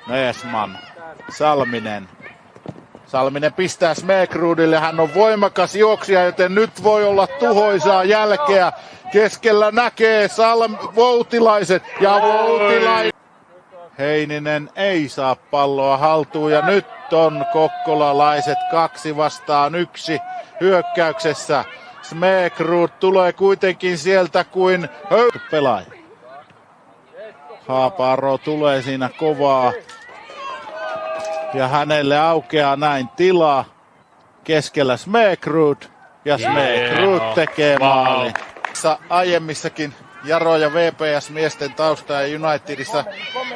Neesman. Salminen. Salminen pistää Smekrudille. Hän on voimakas juoksija, joten nyt voi olla tuhoisaa jälkeä. Keskellä näkee Voutilaisen ja Voutilainen. Heininen ei saa palloa haltuun ja nyt on kokkolalaiset 2 vastaan 1 hyökkäyksessä. Smekrud tulee kuitenkin sieltä kuin pelaaja. Haaparo tulee siinä kovaa ja hänelle aukeaa näin tila. Keskellä Smekrud ja Smekrud tekee maalin. Aiemmissakin Jaro ja VPS miesten tausta ja Unitedissa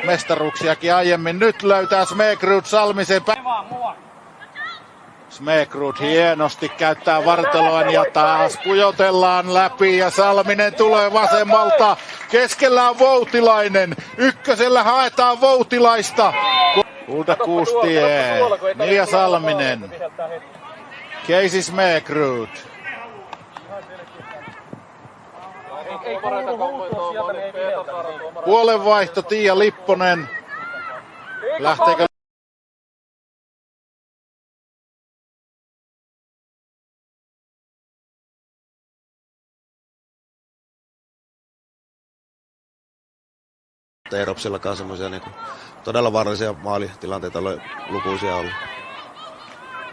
mestaruuksiakin aiemmin. Nyt löytää Smekrud Salmisen Smekrud hienosti käyttää vartaloaan ja taas pujotellaan läpi ja Salminen tulee vasemmalta. Keskellä on Voutilainen. Ykkösellä haetaan Voutilaista. Kultakuustie. Mia Salminen. Casey Smekrud. Puolenvaihto Tiia Lipponen. Lähteekö? Eeropsillakaan semmoisia niin todella vaarallisia maalitilanteita lukuisia ollut.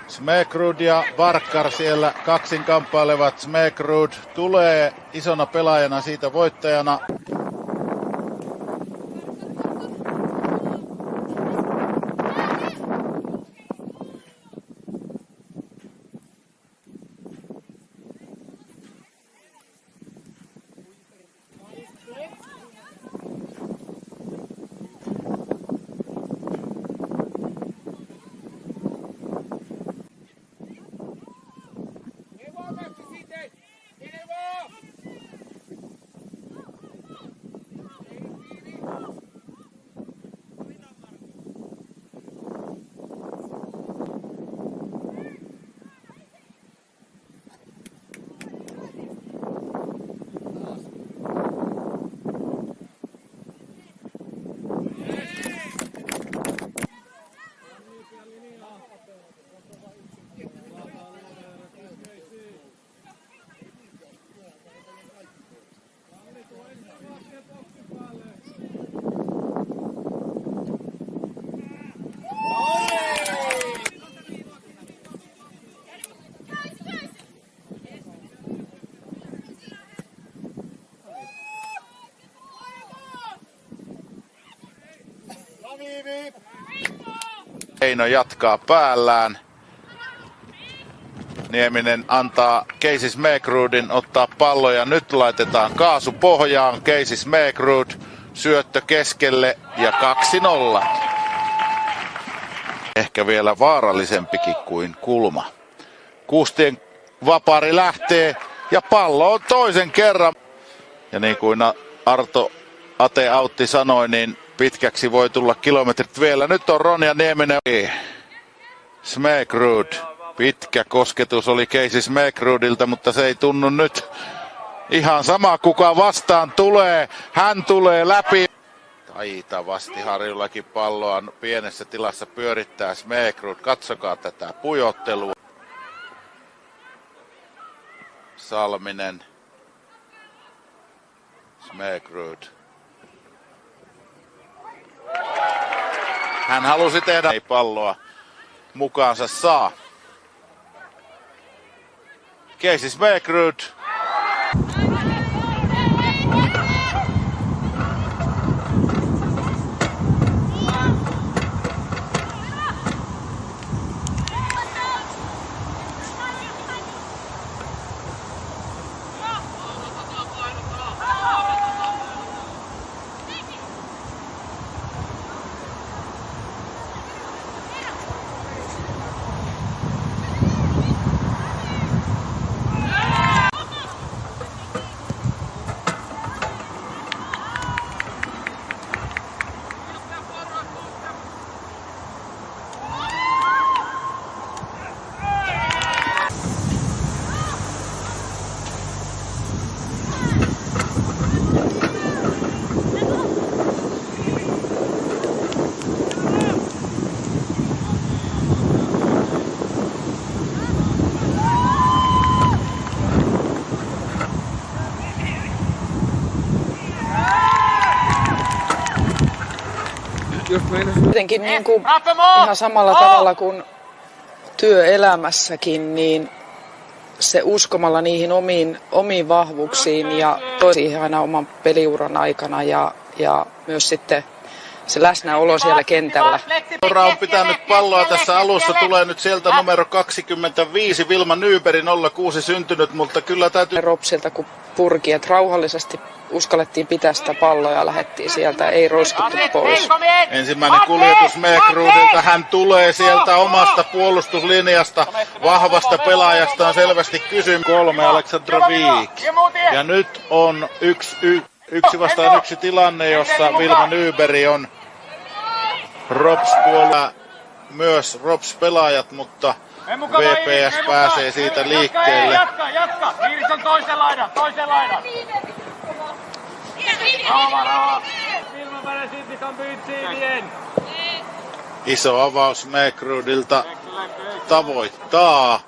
Smekrud ja Varkar siellä kaksin kamppailevat. Smekrud tulee isona pelaajana siitä voittajana. Heino jatkaa päällään. Nieminen antaa Casey Smekrudin ottaa pallo ja nyt laitetaan kaasu pohjaan. Casey Smekrud syöttö keskelle ja 2-0. Ehkä vielä vaarallisempikin kuin kulma. Kuustien vapaari lähtee ja pallo on toisen kerran. Ja niin kuin Ate Autti sanoi, niin pitkäksi voi tulla kilometrit vielä. Nyt on Ronja Nieminen. Smekrud. Pitkä kosketus oli Casey Smekrudilta, mutta se ei tunnu nyt ihan sama kuka vastaan tulee. Hän tulee läpi. Taitavasti Harjullakin palloa pienessä tilassa pyörittää Smekrud. Katsokaa tätä pujottelua. Salminen. Smekrud. Hän halusi tehdä, ei palloa mukaansa saa. Casey Smekrud. Jotenkin niin kuin ihan samalla tavalla kuin työelämässäkin, niin se uskomalla niihin omiin vahvuuksiin ja siihen aina oman peliuran aikana ja myös sitten se läsnäolo siellä kentällä. Seura on pitänyt palloa tässä alussa, tulee nyt sieltä numero 25, Vilma Nyberg, 06 syntynyt, mutta kyllä täytyy... Ropsilta kun purki, että rauhallisesti uskallettiin pitää sitä palloa ja lähdettiin sieltä, ei roiskuttu pois. Ensimmäinen kuljetus Mäkrudilta, hän tulee sieltä omasta puolustuslinjasta, vahvasta pelaajasta on selvästi kysymys. 3 Aleksandra Viik. Ja nyt on yksi vastaan yksi tilanne, jossa Vilma Nyberg on Rops puolella, myös Rops-pelaajat, mutta VPS pääsee siitä liikkeelle. Jatka! Iiris on toisen laidan! Rauha! Vilma Väresintis on pyytsiivien! Iso avaus Mäkrudilta tavoittaa.